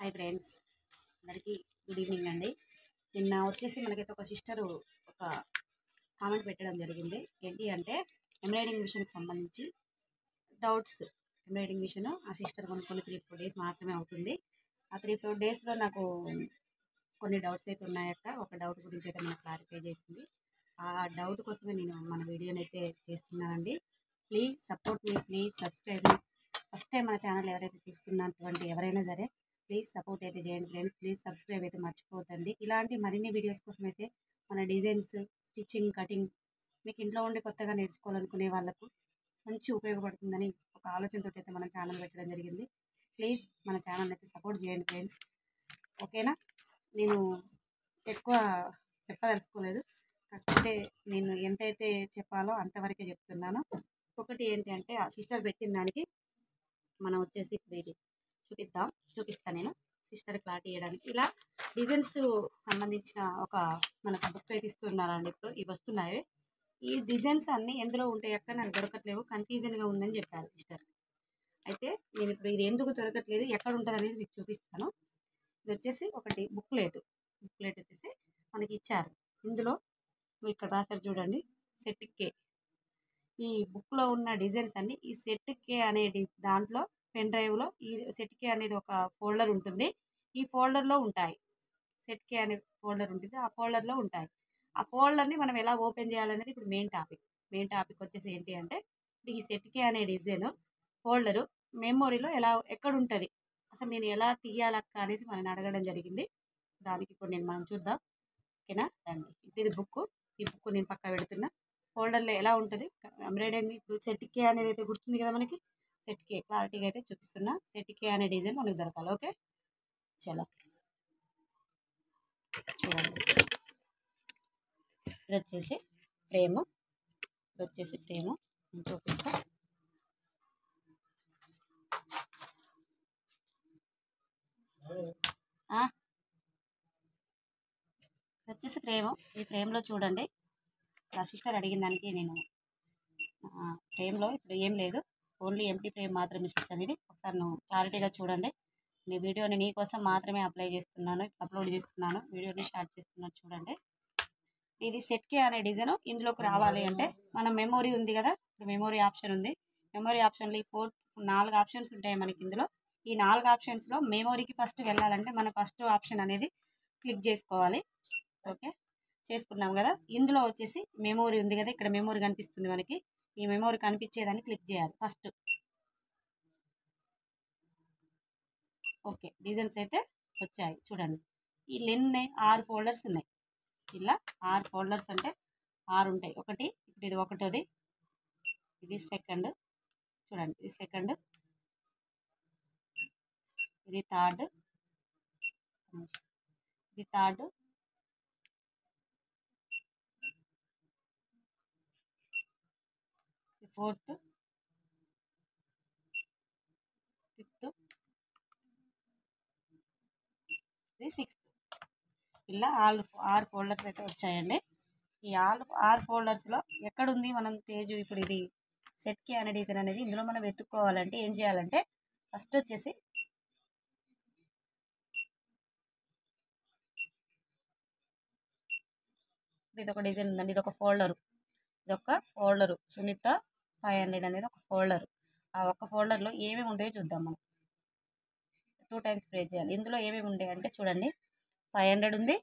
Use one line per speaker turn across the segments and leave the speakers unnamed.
Hi friends, అందరికీ good evening అండి. నిన్న వచ్చేసి మనకైతే ఒక సిస్టరు ఒక కామెంట్ పెట్టడం జరిగింది. ఏంటి అంటే ఎంబ్రాయిడింగ్ మిషన్కి సంబంధించి డౌట్స్. ఎంబ్రాయిడింగ్ మిషన్ ఆ సిస్టర్ కొనుక్కొని 3-4 డేస్ మాత్రమే అవుతుంది. ఆ 3-4 డేస్లో నాకు కొన్ని డౌట్స్ అయితే ఉన్నాయట. ఒక డౌట్ గురించి అయితే మనకు క్లారిఫై చేసింది. ఆ డౌట్ కోసమే నేను మన వీడియోని అయితే చేస్తున్నానండి. Please support me, please subscribe me. First time మన ఛానల్ ఎవరైతే చూస్తున్నటువంటి ఎవరైనా సరే ప్లీజ్ సపోర్ట్ అయితే చేయండి ఫ్రెండ్స్. ప్లీజ్ సబ్స్క్రైబ్ అయితే మర్చిపోతండి. ఇలాంటి మరిన్ని వీడియోస్ కోసం అయితే మన డిజైన్స్, స్టిచ్చింగ్, కటింగ్ మీకు ఇంట్లో ఉండి కొత్తగా నేర్చుకోవాలనుకునే వాళ్ళకు మంచి ఉపయోగపడుతుందని ఒక ఆలోచనతో అయితే మన ఛానల్ పెట్టడం జరిగింది. ప్లీజ్ మన ఛానల్ అయితే సపోర్ట్ చేయండి ఫ్రెండ్స్, ఓకేనా. నేను ఎక్కువ చెప్పదలుచుకోలేదు, కాకపోతే నేను ఎంతైతే చెప్పాలో అంతవరకే చెప్తున్నాను. ఒకటి ఏంటి అంటే ఆ సిస్టర్ పెట్టిన దానికి మనం వచ్చేసి ఇప్పుడు ఇది చూపిస్తాను నేను సిస్టర్ క్లారిటీ ఇవ్వడానికి. ఇలా డిజైన్స్ సంబంధించిన ఒక మనకు బుక్ అయితే ఇస్తున్నారండి. ఇప్పుడు ఇవి వస్తున్నాయి. ఈ డిజైన్స్ అన్నీ ఎందులో ఉంటాయి అక్క, నాకు దొరకట్లేవు, కన్ఫ్యూజన్గా ఉందని చెప్పారు సిస్టర్. అయితే నేను ఇప్పుడు ఇది ఎందుకు దొరకట్లేదు, ఎక్కడ ఉంటుంది అనేది మీకు చూపిస్తాను. ఇది వచ్చేసి ఒకటి బుక్లెట్ వచ్చేసి మనకి ఇచ్చారు. ఇందులో ఇక్కడ రాశారు చూడండి, సెట్ కే. ఈ బుక్లో ఉన్న డిజైన్స్ అన్ని ఈ సెట్ కే అనే దాంట్లో పెన్ డ్రైవ్లో ఈ సెట్ కే అనేది ఒక ఫోల్డర్ ఉంటుంది. ఈ ఫోల్డర్లో ఉంటాయి. సెట్ కే అనే ఫోల్డర్ ఉంటుంది, ఆ ఫోల్డర్లో ఉంటాయి. ఆ ఫోల్డర్ని మనం ఎలా ఓపెన్ చేయాలనేది ఇప్పుడు మెయిన్ టాపిక్ వచ్చేసి ఏంటి అంటే ఈ సెట్ కే అనే డిజైన్ ఫోల్డరు మెమొరీలో ఎక్కడ ఉంటుంది, అసలు నేను ఎలా తీయాలక్క అనేసి మనం అడగడం జరిగింది. దానికి ఇప్పుడు మనం చూద్దాం, ఓకేనా. రండి. ఇప్పుడు ఇది బుక్, ఈ బుక్ నేను పక్క పెడుతున్నా. ఫోల్డర్లో ఎలా ఉంటుంది ఎంబ్రాయిడరీ, ఇప్పుడు సెట్ కే అనేది అయితే గుర్తుంది కదా మనకి. సెట్ కే క్లారిటీగా అయితే చూపిస్తున్నా. సెట్ కే అనే డిజైన్ మనకు దొరకాలి, ఓకే. చలో చూడండి. ఇది వచ్చేసి ఫ్రేము, చూపిస్తా. వచ్చేసి ఫ్రేము. ఈ ఫ్రేమ్లో చూడండి, నా సిస్టర్ అడిగిన దానికి నేను ఫ్రేమ్లో ఇప్పుడు ఏం లేదు, ఓన్లీ ఎంటీ ఫ్రేమ్ మాత్రమే సిస్టర్. ఇది ఒకసారి నువ్వు క్లారిటీగా చూడండి. నీ వీడియోని నీ కోసం మాత్రమే అప్లోడ్ చేస్తున్నాను, వీడియోని స్టార్ట్ చేస్తున్నాను చూడండి. ఇది సెట్ కే అనే డిజైన్ ఇందులోకి రావాలి అంటే మన మెమొరీ ఉంది కదా, ఇప్పుడు మెమొరీ ఆప్షన్ ఉంది. మెమొరీ ఆప్షన్లో ఈ 4 ఆప్షన్స్ ఉంటాయి మనకి. ఇందులో ఈ 4 ఆప్షన్స్లో మెమొరీకి ఫస్ట్ వెళ్ళాలంటే మన ఫస్ట్ ఆప్షన్ అనేది క్లిక్ చేసుకోవాలి, ఓకే. చేసుకున్నాం కదా. ఇందులో వచ్చేసి మెమొరీ ఉంది కదా, ఇక్కడ మెమొరీ కనిపిస్తుంది మనకి. ఈ మెమొరీ కనిపించేదాన్ని క్లిక్ చేయాలి ఫస్ట్, ఓకే. డిజైన్స్ అయితే వచ్చాయి చూడండి. ఈ ఉన్నాయి 6 ఫోల్డర్స్ ఉన్నాయి. ఇలా 6 ఫోల్డర్స్ అంటే 6 ఉంటాయి. ఒకటి, ఇప్పుడు ఇది ఒకటోది, ఇది సెకండ్ చూడండి, ఇది సెకండ్, ఇది థర్డ్, ఇది థర్డ్, ఇది ఫోర్త్, ఫిఫ్త్, ఇది సిక్స్త్. ఇలా 6 ఫోల్డర్స్ అయితే వచ్చాయండి. ఈ 6 ఫోల్డర్స్లో ఎక్కడుంది మనం తేజు, ఇప్పుడు ఇది సెట్ కే అనే డిజైన్ అనేది ఇందులో మనం వెతుక్కోవాలంటే ఏం చేయాలంటే ఫస్ట్ వచ్చేసి ఇది ఒక డిజైన్ ఉందండి, ఇది ఒక ఫోల్డరు సునీత 500 అనేది ఒక ఫోల్డర్. ఆ ఒక్క ఫోల్డర్లో ఏమేమి ఉంటాయో చూద్దాం మనం. 2 టైమ్స్ ప్రెస్ చేయాలి. ఇందులో ఏమేమి ఉంటాయి అంటే చూడండి, 500 ఉంది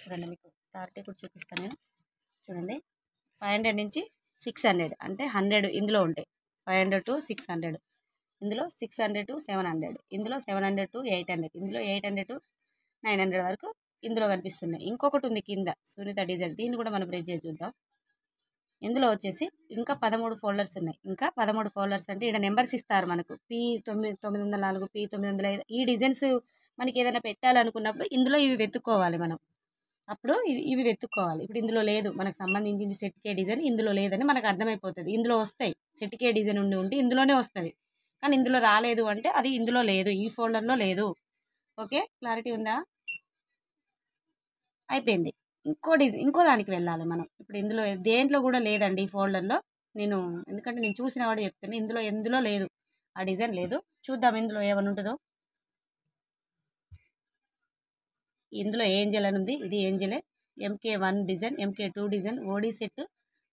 చూడండి, మీకు క్లారిటీ కూడా చూపిస్తాను నేను. చూడండి, 500 నుంచి 600 అంటే 100 ఇందులో ఉంటాయి. 500 to 600, ఇందులో 600 to 700, ఇందులో 700 to 800, ఇందులో 800 to 900 వరకు ఇందులో కనిపిస్తున్నాయి. ఇంకొకటి ఉంది కింద సునీత డిజైన్, దీన్ని కూడా మనం ప్రెస్ చేసి చూద్దాం. ఇందులో వచ్చేసి ఇంకా 13 ఫోల్డర్స్ ఉన్నాయి. ఇంకా 13 ఫోల్డర్స్ అంటే ఇక్కడ నెంబర్స్ ఇస్తారు మనకు, P904, P905. ఈ డిజైన్స్ మనకి ఏదైనా పెట్టాలనుకున్నప్పుడు ఇందులో ఇవి వెతుక్కోవాలి మనం. అప్పుడు ఇవి వెతుక్కోవాలి. ఇప్పుడు ఇందులో లేదు, మనకు సంబంధించింది సెట్ కే డిజైన్ ఇందులో లేదని మనకు అర్థమైపోతుంది. ఇందులో వస్తాయి, సెట్ కే డిజైన్ ఉండి ఇందులోనే వస్తుంది, కానీ ఇందులో రాలేదు అంటే అది ఇందులో లేదు, ఈ ఫోల్డర్లో లేదు, ఓకే. క్లారిటీ ఉందా? అయిపోయింది. ఇంకో దానికి వెళ్ళాలి మనం. ఇప్పుడు ఇందులో దేంట్లో కూడా లేదండి ఈ ఫోల్డర్లో. ఎందుకంటే నేను చూసిన వాడు చెప్తాను, ఎందులో లేదు, ఆ డిజైన్ లేదు. చూద్దాం ఇందులో ఏమైనా ఉంటుందో. ఇందులో ఏంజల్ అని ఉంది, ఇది ఏంజలే. MK1 డిజైన్, MK2 డిజైన్, ఓడి సెట్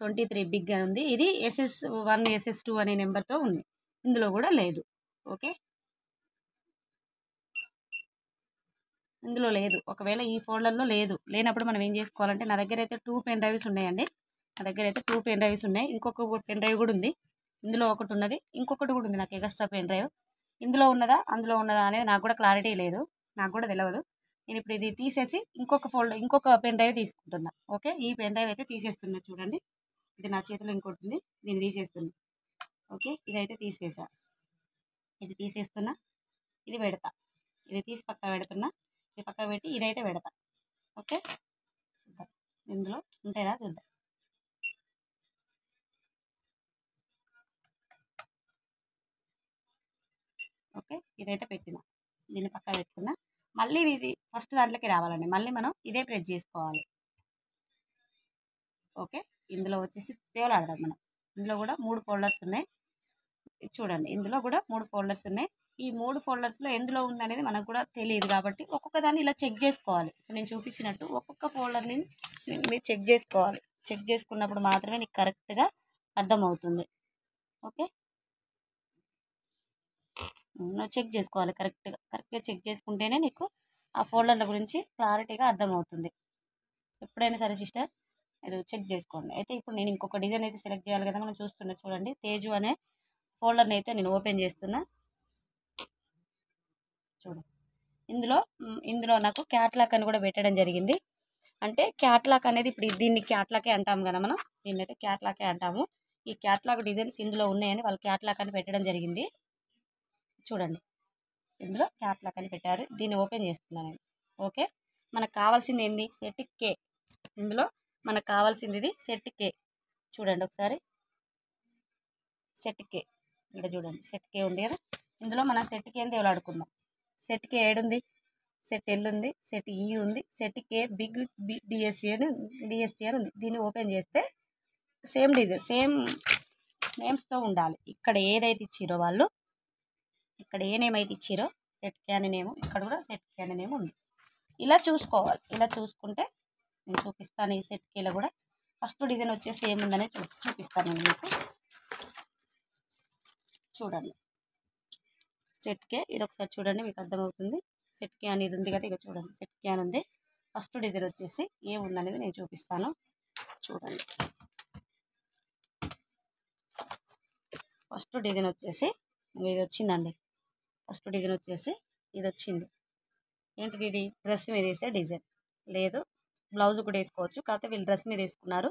23 బిగ్ అని ఉంది. ఇది SS1 SS2 అనే నెంబర్తో ఉంది, ఇందులో కూడా లేదు. ఓకే, ఇందులో లేదు. ఒకవేళ ఈ ఫోల్డర్లో లేనప్పుడు మనం ఏం చేసుకోవాలంటే, నా దగ్గర అయితే 2 పెన్ డ్రైవ్స్ ఉన్నాయండి. నా దగ్గర అయితే 2 పెన్ డ్రైవ్స్ ఉన్నాయి. ఇంకొక పెన్ డ్రైవ్ కూడా ఉంది. ఇందులో ఒకటి ఉన్నది, ఇంకొకటి కూడా ఉంది నాకు ఎక్స్ట్రా పెన్ డ్రైవ్. ఇందులో ఉన్నదా అందులో ఉన్నదా అనేది నాకు కూడా క్లారిటీ లేదు, నాకు కూడా తెలియదు. నేను ఇప్పుడు ఇది తీసేసి ఇంకొక పెన్ డ్రైవ్ తీసుకుంటున్నా. ఓకే, ఈ పెన్ డ్రైవ్ అయితే తీసేస్తున్నా. చూడండి, ఇది నా చేతిలో ఇంకోటి ఉంది, దీన్ని తీసేస్తున్నా. ఓకే, ఇదైతే తీసేసా. ఇది తీసేస్తున్నా, ఇది పెడతా. ఇది తీసి పక్క పెడుతున్నా, ఇది పక్క పెట్టి ఇదైతే పెడతా. ఓకే, చూద్దాం ఇందులో ఉంటాయా చూద్దాం. ఓకే, ఇదైతే పెట్టినా, దీన్ని పక్క పెట్టుకున్నా. మళ్ళీ ఇది ఫస్ట్ దాంట్లోకి రావాలండి, మళ్ళీ మనం ఇదే ప్రెస్ చేసుకోవాలి. ఓకే, ఇందులో వచ్చేసి తేవలాడదాం మనం. ఇందులో కూడా 3 ఫోల్డర్స్ ఉన్నాయి. చూడండి, ఇందులో కూడా 3 ఫోల్డర్స్ ఉన్నాయి. ఈ 3 ఫోల్డర్స్లో ఎందులో ఉందనేది మనకు కూడా తెలియదు కాబట్టి ఒక్కొక్క దాన్ని ఇలా చెక్ చేసుకోవాలి. నేను చూపించినట్టు ఒక్కొక్క ఫోల్డర్ని మీరు చెక్ చేసుకోవాలి. చెక్ చేసుకున్నప్పుడు మాత్రమే నీకు కరెక్ట్గా అర్థమవుతుంది. ఓకే, నువ్వు చెక్ చేసుకోవాలి కరెక్ట్గా చెక్ చేసుకుంటేనే నీకు ఆ ఫోల్డర్ల గురించి క్లారిటీగా అర్థమవుతుంది. ఎప్పుడైనా సరే సిస్టర్, మీరు చెక్ చేసుకోండి. అయితే ఇప్పుడు నేను ఇంకొక డిజైన్ అయితే సెలెక్ట్ చేయాలి కదా, మనం చూస్తున్నా. చూడండి, తేజు అనే ఫోల్డర్ని అయితే నేను ఓపెన్ చేస్తున్నా. చూడండి, ఇందులో నాకు క్యాట్లాక్ అని కూడా పెట్టడం జరిగింది. అంటే క్యాట్లాక్ అనేది ఇప్పుడు దీన్ని క్యాట్లాకే అంటాము కదా మనం, దీన్ని అయితే క్యాట్లాకే అంటాము. ఈ క్యాట్లాక్ డిజైన్స్ ఇందులో ఉన్నాయని వాళ్ళు క్యాట్లాక్ అని పెట్టడం జరిగింది. చూడండి, ఇందులో క్యాట్లాక్ అని పెట్టారు. దీన్ని ఓపెన్ చేస్తున్నాను నేను. ఓకే, మనకు కావాల్సింది ఏంది? సెట్ కే. ఇందులో మనకు కావాల్సింది ఇది సెట్ కే. చూడండి ఒకసారి, సెట్ కే. ఇక్కడ చూడండి, సెట్ కే ఉంది కదా. ఇందులో మనం సెట్ కే అని దేవులాడుకుందాం. సెట్ కే ఏడుంది? సెట్ ఎల్ ఉంది, సెట్ ఈ ఉంది, సెట్ కే బిగ్ డిఎస్సి అని ఉంది. దీన్ని ఓపెన్ చేస్తే సేమ్ డిజైన్, సేమ్ నేమ్స్తో ఉండాలి. ఇక్కడ ఏదైతే ఇచ్చిరో వాళ్ళు, ఇక్కడ ఏ నేమ్ అయితే ఇచ్చిరో సెట్ కే అనే నేమ్, ఇక్కడ కూడా సెట్ కే అనే నేమ్ ఉంది. ఇలా చూసుకోవాలి. ఇలా చూసుకుంటే నేను చూపిస్తాను. ఈ సెట్ కేలో కూడా ఫస్ట్ డిజైన్ వచ్చేసి ఏముందనే చూపిస్తాను నేను మీకు. చూడండి, సెట్ కే ఇది ఒకసారి చూడండి, మీకు అర్థమవుతుంది. సెట్ కే అనేది ఉంది కదా, ఇక చూడండి సెట్ కే అని ఉంది. ఫస్ట్ డిజైన్ వచ్చేసి ఏముందనేది నేను చూపిస్తాను. చూడండి, ఫస్ట్ డిజైన్ వచ్చేసి ఇది వచ్చిందండి. ఫస్ట్ డిజైన్ వచ్చేసి ఇది వచ్చింది. ఏంటిది? ఇది డ్రెస్ మీద వేసే డిజైన్. లేదు, బ్లౌజ్ కూడా వేసుకోవచ్చు, కాకపోతే వీళ్ళు డ్రెస్ మీద వేసుకున్నారు.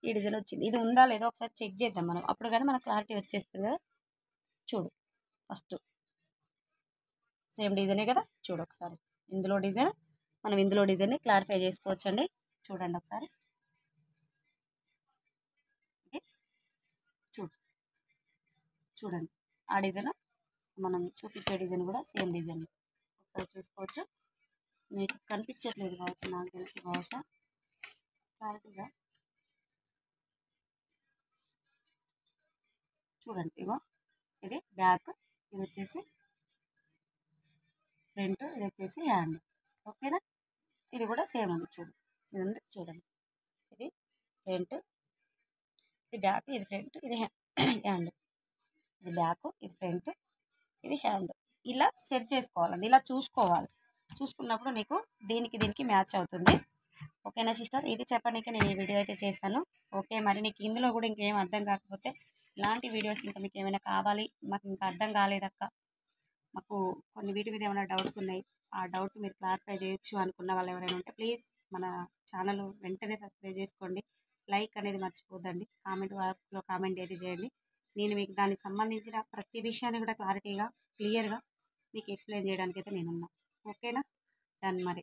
ఈ డిజైన్ వచ్చింది. ఇది ఉందా లేదో ఒకసారి చెక్ చేద్దాం మనం, అప్పుడు కానీ మనకు క్లారిటీ వచ్చేస్తుంది కదా. చూడు, ఫస్ట్ సేమ్ డిజైనే కదా. చూడు ఒకసారి, ఇందులో డిజైన్, మనం ఇందులో డిజైన్ని క్లారిఫై చేసుకోవచ్చు అండి. చూడండి ఒకసారి, చూడండి ఆ డిజైన్, మనం చూపించే డిజైన్ కూడా సేమ్ డిజైన్. ఒకసారి చూసుకోవచ్చు. మీకు కనిపించట్లేదు కావచ్చు, నాకు తెలిసి బహుశా క్లారిటీగా. చూడండి, ఇగో ఇది బ్యాక్, ఇది వచ్చేసి ఫ్రంట్, ఇది వచ్చేసి హ్యాండ్. ఓకేనా, ఇది కూడా సేమ్ ఉంది. ఇది ఉంది చూడండి, ఇది ఫ్రంట్, ఇది బ్యాక్, ఇది ఫ్రంట్, ఇది హ్యాండ్. ఇది బ్యాక్, ఇది ఫ్రంట్, ఇది హ్యాండ్. ఇలా సెట్ చేసుకోవాలండి, ఇలా చూసుకోవాలి. చూసుకున్నప్పుడు నీకు దీనికి మ్యాచ్ అవుతుంది. ఓకేనా సిస్టర్, ఇది చెప్పడానికి నేను ఈ వీడియో అయితే చేశాను. ఓకే, మరి నీకు ఇందులో కూడా ఇంకేం అర్థం కాకపోతే, ఇలాంటి వీడియోస్ ఇంకా మీకు ఏమైనా కావాలి, మాకు ఇంకా అర్థం కాలేదక్క, మాకు కొన్ని వీటి మీద ఏమైనా డౌట్స్ ఉన్నాయి, ఆ డౌట్ మీరు క్లారిఫై చేయొచ్చు అనుకున్న వాళ్ళు ఎవరైనా ఉంటే ప్లీజ్ మన ఛానల్ వెంటనే సబ్స్క్రైబ్ చేసుకోండి. లైక్ అనేది మర్చిపోద్దండి. కామెంట్ బాక్స్లో కామెంట్ అయితే చేయండి. నేను మీకు దానికి సంబంధించిన ప్రతి విషయాన్ని కూడా క్లారిటీగా, క్లియర్గా మీకు ఎక్స్ప్లెయిన్ చేయడానికి అయితే నేనున్నా. ఓకేనా, డన్ మరి.